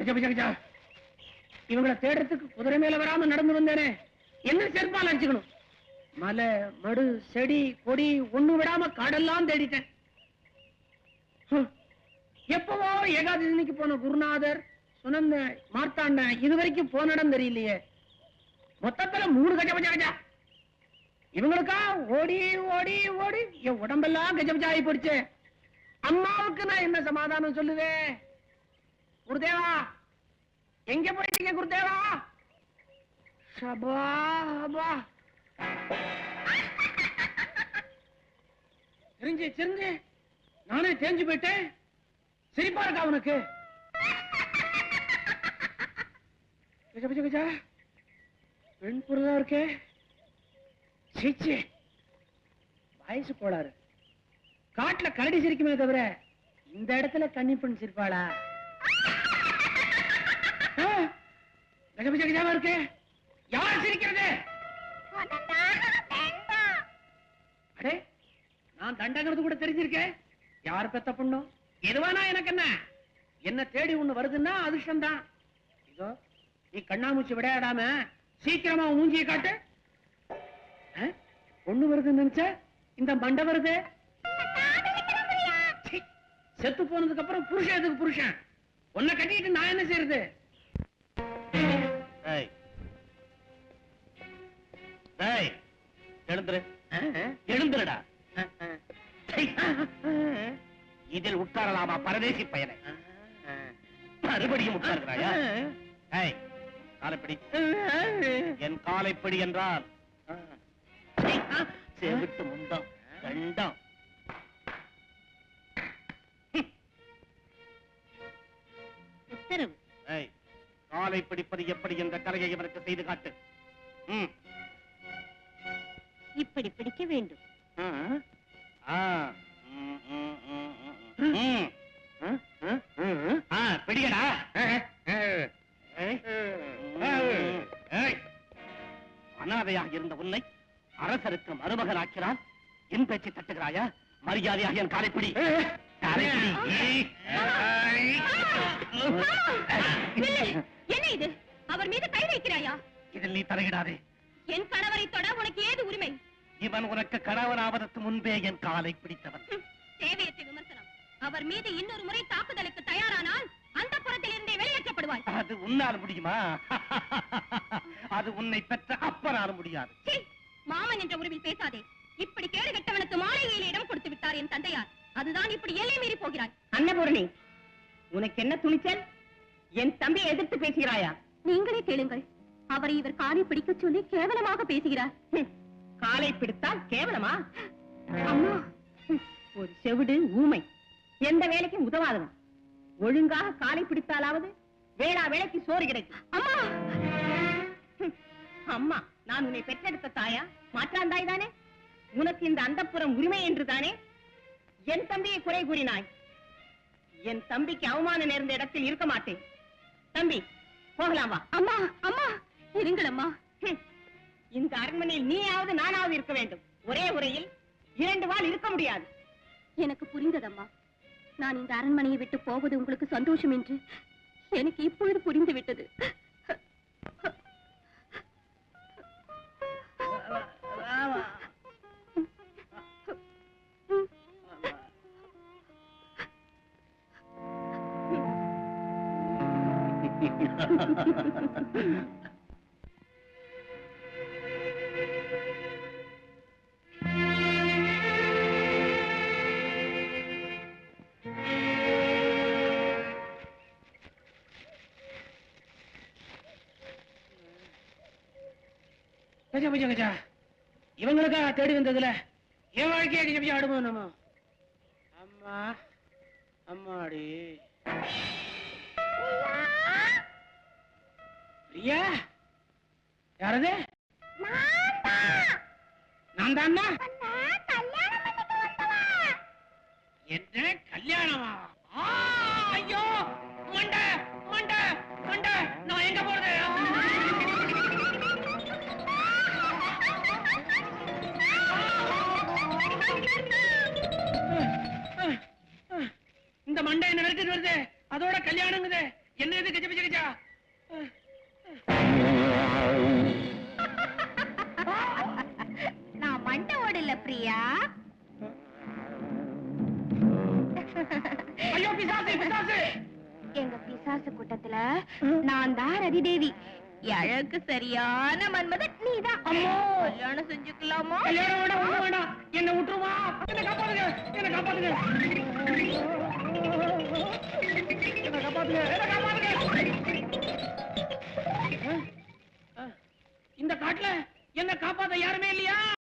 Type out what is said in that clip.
இவங்களை தேடுறதுக்கு குதிரை மேல வராம நடந்து வந்தேனே, என்ன செருப்பால் அடிச்சுக்கணும். மலை மடு செடி கொடி ஒண்ணு விடாம காடெல்லாம் தேடிட்டேன். எப்பவோ ஏகாதசிக்கு போன குருநாதர் சுனந்த மார்த்தாண்டன் இதுவரைக்கும் போன இடம் தெரியலையே. மொத்தத்துல 3 கஜபஜா. இவங்களுக்கா ஓடி ஓடி ஓடி என் உடம்பெல்லாம் கஜபஜா ஆகி போயிடுச்சு. அம்மாவுக்கு நான் என்ன சமாதானம் சொல்லுவேன்? குருதேவா, எங்க போயிட்டீங்க குருதேவா? சபா தெரிஞ்சு நானே தேஞ்சு போயிட்டேன். சிரிப்பா இருக்கா அவனுக்கு? கஜா பெண் பொருளா இருக்கே. சீச்சி, வயசு கோளாறு. காட்டுல கரடி சிரிக்குமே தவிர இந்த இடத்துல கன்னி பெண் சிரிப்பாளா? கஜா இருக்கு. யார் சிரிக்கிறது? அடே, நான் தண்டங்கிறது கூட தெரிஞ்சிருக்கேன். யார் பெத்த பொண்ணும் எதுவானா எனக்கு என்ன தேடி ஒண்ணு வருதுன்னா அதிர்ஷ்டம் தான். இதோ நீ கண்ணாமூச்சி விளையாடாம சீக்கிரமா மூஞ்சியை காட்டு. ஒண்ணு வருதுன்னு நினைச்ச இந்த மண்டை வருது. செத்து போனதுக்கு அப்புறம் புருஷன் எதுக்கு புருஷன்? உன்னை கட்டிட்டு நான் என்ன செய்யறது? எழுந்துடா. இதில் உட்காரலாமா பரதேசி பயனை? மறுபடியும் உட்கார்கிறாயா? காலைப்படி. என் காலைப்படி என்றால் செவிட்டு முந்தம் ரெண்டாம். உத்தரவு. காலை பிடிப்பது எப்படி என்ற கலையை இவருக்கு செய்து காட்டு. இப்படி பிடிக்க வேண்டும். பிடிக்கடா. அனாதையாக இருந்த உன்னை அரசருக்கு மருமகனாக்கிறான். என் பேச்சை தட்டுகிறாயா? மரியாதையாக என் காலைப்பிடி. என்ன இது? அவர் மீது கை வைக்கிறாயா? இதில் நீ தலையிடாதே. என் கணவரை தொட உனக்கு ஏது உரிமை? இவன் உனக்கு கணவனாவதற்கு முன்பே என் காலை பிடித்தவன். தேவையற்ற விமர்சனம். அவர் மீது இன்னொரு முறை தாக்குதலுக்கு தயாரானால் அந்த புறத்தில் இருந்தே வெளியேற்றப்படுவாய். அது உன்னால் முடியுமா? அது உன்னை பெற்ற அப்பனால் முடியாது. மாமன் என்ற உறவில் பேசாதே. இப்படி கேடு கெட்டவனுக்கு மாளிகையில் இடம் கொடுத்து விட்டார் என் தந்தையார். அதுதான் இப்படி எல்லை மீறி போகிறாய். அன்னபூரணி, உனக்கு என்ன துணிச்சல்? என் தம்பியை எதிர்த்து பேசுகிறாயா? நீங்களே கேளுங்கள். அவரை இவர் காலை பிடிக்க சொல்லி கேவலமாக பேசுகிறார். காலை பிடித்தால் கேவலமா? அம்மா, ஒரு செவிடு ஊமை, எந்த வேலைக்கும் உதவாதவன். ஒழுங்காக காலை பிடித்தாலாவது வேளா வேலைக்கு சோறு கிடைக்கும். அம்மா, அம்மா, நான் உன்னை பெற்றெடுத்த தாயா? மாற்றாந்தாய் தானே? உனக்கு இந்த அந்தப்புறம் உரிமை என்று தானே என் தம்பியை குறை கூறினாய். என் தம்பிக்கு அவமானம் நேர்ந்த இடத்தில் இருக்க மாட்டேன். தம்பி, போகலாம் வா. அம்மா, அம்மா, இருங்கள் அம்மா. இந்த அரண்மனையில் நீயாவது நானாவது இருக்க வேண்டும். ஒரே உரையில் 2 வாள் இருக்க முடியாது. எனக்கு புரிந்ததம்மா. நான் இந்த அரண்மனையை விட்டு போவது உங்களுக்கு சந்தோஷம் என்று எனக்கு இப்பொழுது புரிந்து விட்டது. இவங்களுக்கா தேடி வந்ததுல என் வாழ்க்கையை கஜபஜா ஆடுவோம் நம்ம. அம்மா, அம்மாடி பிரியா, யாரது? நான் தான். என்ன கல்யாணமா? ஐயோ, மண்டை மண்டை மண்டை, நான் எங்க போறது? இந்த மண்டை என்ன விரட்டிட்டு வருது. அதோட கல்யாணங்குது. என்ன இது கஜ கஜ கஜா? நான் மண்டை ஓடல பிரியா. ஐயோ பிசாசு பிசாசு. எங்க பிசாசு கூட்டத்துல நான் தான் ரதிதேவி. அழகு சரியான மன்மதன் நீதான். அம்மா கல்யாணம் செஞ்சுக்கலாமா? கல்யாணம் வேண்டாம், ஒண்ணும் வேண்டாம். என்ன விட்டுருமா? என்ன காப்பாத்துங்க, என்ன காப்பாத்துங்க.